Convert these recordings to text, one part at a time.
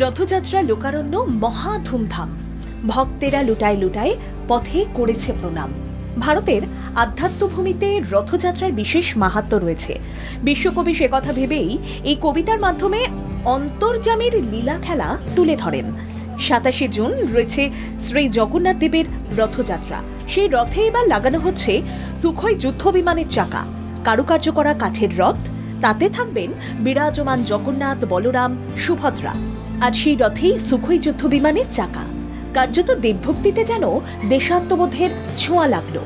রথযাত্রা লোকারণ্য মহা ধুমধাম। ভক্তেরা লুটায় লুটায় পথে করেছে প্রণাম। ভারতের আধ্যাত্মভূমিতে রথযাত্রার বিশেষ মাহাত্ম্য রয়েছে। বিশ্বকবি সে কথা ভেবেই এই কবিতার মাধ্যমে অন্তর্যামীর লীলা খেলা তুলে ধরেন। 27 জুন রয়েছে শ্রী জগন্নাথ দেবের রথযাত্রা। সেই রথে এবার লাগানো হচ্ছে সুখোই যুদ্ধ বিমানের চাকা, কারুকার্য করা কাঠের রথ। তাতে থাকবেন বিরাজমান জগন্নাথ, বলরাম, সুভদ্রা। আর সেই রথেই সুখোই যুদ্ধ বিমানের চাকা। কার্যত দেবভক্তিতে যেন দেশাত্মবোধের ছোঁয়া লাগলো।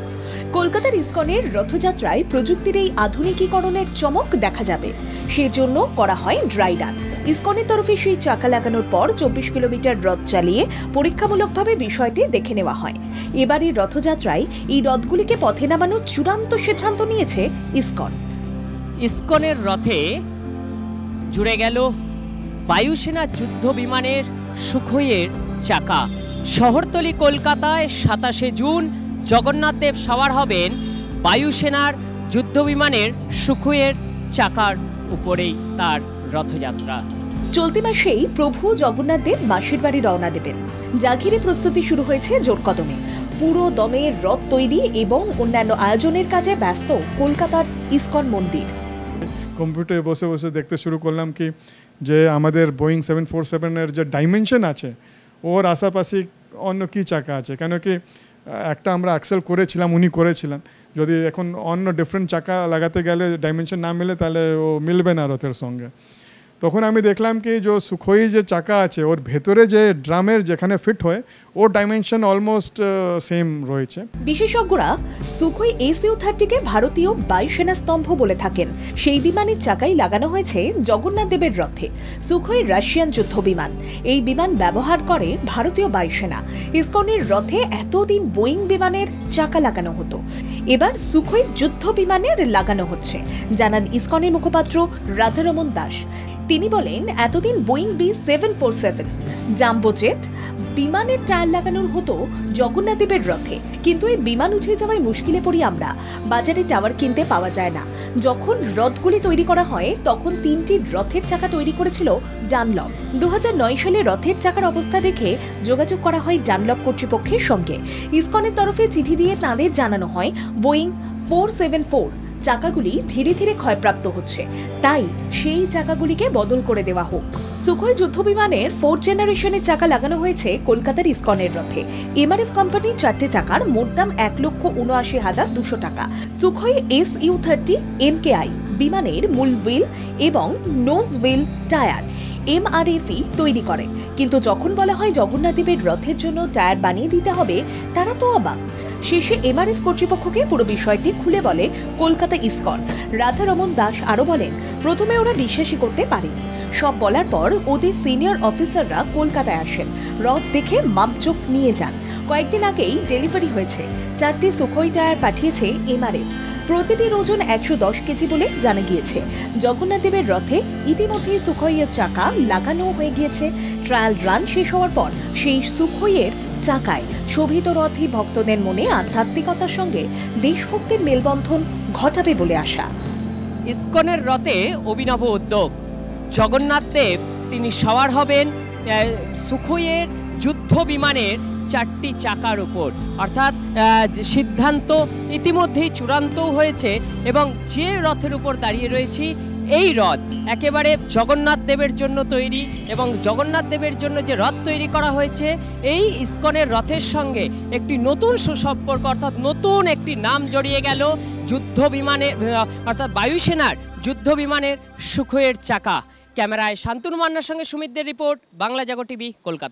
কলকাতার ইসকনের রথযাত্রায় প্রযুক্তির এই আধুনিকীকরণের চমক দেখা যাবে। সেজন্য করা হয় ড্রাই রান। ইসকনের তরফে সেই চাকা লাগানোর পর 24 কিলোমিটার রথ চালিয়ে পরীক্ষামূলকভাবে বিষয়টি দেখে নেওয়া হয়। এবারের রথযাত্রায় এই রথগুলিকে পথে নামানোর চূড়ান্ত সিদ্ধান্ত নিয়েছে ইসকন। ইসকনের রথে জুড়ে গেল বায়ুসেনা যুদ্ধ বিমানের সুখোইয়ের চাকা। শহরতলি কলকাতায় 27 জুন জগন্নাথ দেব সওয়ার হবেন বায়ুসেনার যুদ্ধ বিমানের সুখোইয়ের চাকার উপরেই তার রথযাত্রা। চলতি মাসেই প্রভু জগন্নাথ দেব মাসির বাড়ি রওনা দেবেন, যা ঘিরে প্রস্তুতি শুরু হয়েছে জোর কদমে। পুরো দমে রথ তৈরি এবং অন্যান্য আয়োজনের কাজে ব্যস্ত কলকাতার ইসকন মন্দির। কম্পিউটারে বসে বসে দেখতে শুরু করলাম কি যে আমাদের বোয়িং 747-এর যে ডাইমেনশন আছে ওর আশেপাশে অন্য কী চাকা আছে, কেন কি একটা আমরা অ্যাক্সেল করেছিলাম, উনি করেছিলেন। যদি এখন অন্য ডিফারেন্ট চাকা লাগাতে গেলে ডাইমেনশন না মিলে তাহলে ও মিলবে না রথের সঙ্গে। তখন আমি দেখলাম কি যে সুখোই যে চাকা আছে ওর ভেতরে যে ড্রামের যেখানে ফিট হয় ওর ডাইমেনশন অলমোস্ট সেম রয়েছে। বিশেষজ্ঞরা সুখোই SU-30-কে ভারতীয় বায়ুসেনা স্তম্ভ বলে থাকেন। সেই বিমানের চাকাই লাগানো হয়েছে জগন্নাথ দেবের রথে। সুখোই রাশিয়ান যুদ্ধ বিমান। এই বিমান ব্যবহার করে ভারতীয় বায়ুসেনা। ইসকনের রথে এতদিন বোয়িং বিমানের চাকা লাগানো হতো, এবার সুখোই যুদ্ধ বিমানের লাগানো হচ্ছে, জানান ইসকনের মুখপাত্র রাধারমন দাস। তিনি বলেন, এতদিন বোয়িং B747 জাম্বো জেট বিমানের টায়ার লাগানোর হতো জগন্নাথ দেবের রথে, কিন্তু এই বিমান উঠে যাওয়ায় মুশকিলে পড়ি আমরা। বাজারে টাওয়ার কিনতে পাওয়া যায় না। যখন রথগুলি তৈরি করা হয় তখন 3টি রথের চাকা তৈরি করেছিল ডানলপ। 2009 সালে রথের চাকার অবস্থা দেখে যোগাযোগ করা হয় ডানলপ কর্তৃপক্ষের সঙ্গে। ইসকনের তরফে চিঠি দিয়ে তাঁদের জানানো হয় বোয়িং 474 চাকাগুলি ধীরে ধীরে ক্ষয়প্রাপ্ত হচ্ছে, তাই সেই চাকাগুলিকে বদল করে দেওয়া হোক। সুখোই যুদ্ধ বিমানের 4th জেনারেশনের চাকা লাগানো হয়েছে কলকাতার ইসকনের রথে। MRF কোম্পানির 4টে চাকার মোট দাম 1,79,200 টাকা। সুখোই SU-30 MKI বিমানের মূল হুইল এবং নোজ হুইল টায়ার MRF-ই তৈরি করে, কিন্তু যখন বলা হয় জগন্নাথ দেবের রথের জন্য টায়ার বানিয়ে দিতে হবে, তারা তো অবাক। শেষে MRF কর্তৃপক্ষকে পুরো বিষয়টি খুলে বলে কলকাতা ইসকন। রাধারমন দাস আরও বলেন, প্রথমে ওরা বিশ্বাসই করতে পারেনি। সব বলার পর ওদের সিনিয়র অফিসাররা কলকাতায় আসেন, রথ দেখে মাপজোক নিয়ে যান। কয়েকদিন আগেই ডেলিভারি হয়েছে। 4টে সুখোই টায়ার পাঠিয়েছে MRF। প্রতিটির ওজন 110 কেজি বলে জানা গিয়েছে। জগন্নাথ দেবের রথে ইতিমধ্যেই সুখোইয়ের চাকা লাগানো হয়ে গিয়েছে। ট্রায়াল রান শেষ হওয়ার পর সেই সুখোইয়ের চাকায় শোভিত রথই ভক্তদের মনে আধ্যাত্মিকতার সঙ্গে দেশভক্তির মেলবন্ধন ঘটাবে বলে আশা। ইসকনের রথে অভিনব উদ্যোগ। জগন্নাথ দেব তিনি সওয়ার হবেন সুখোইয়ের যুদ্ধ বিমানের 4টি চাকার উপর, অর্থাৎ সিদ্ধান্ত ইতিমধ্যেই চূড়ান্তও হয়েছে এবং যে রথের উপর দাঁড়িয়ে রয়েছি এই রথ একেবারে জগন্নাথ দেবের জন্য তৈরি, এবং জগন্নাথ দেবের জন্য যে রথ তৈরি করা হয়েছে এই ইসকনের রথের সঙ্গে একটি নতুন সুসম্পর্ক, অর্থাৎ নতুন একটি নাম জড়িয়ে গেল যুদ্ধ বিমানের, অর্থাৎ বায়ুসেনার যুদ্ধ বিমানের সুখোইয়ের চাকা। ক্যামেরায় শান্তনু মান্নার সঙ্গে সুমিতদের রিপোর্ট, বাংলা জাগো টিভি, কলকাতা।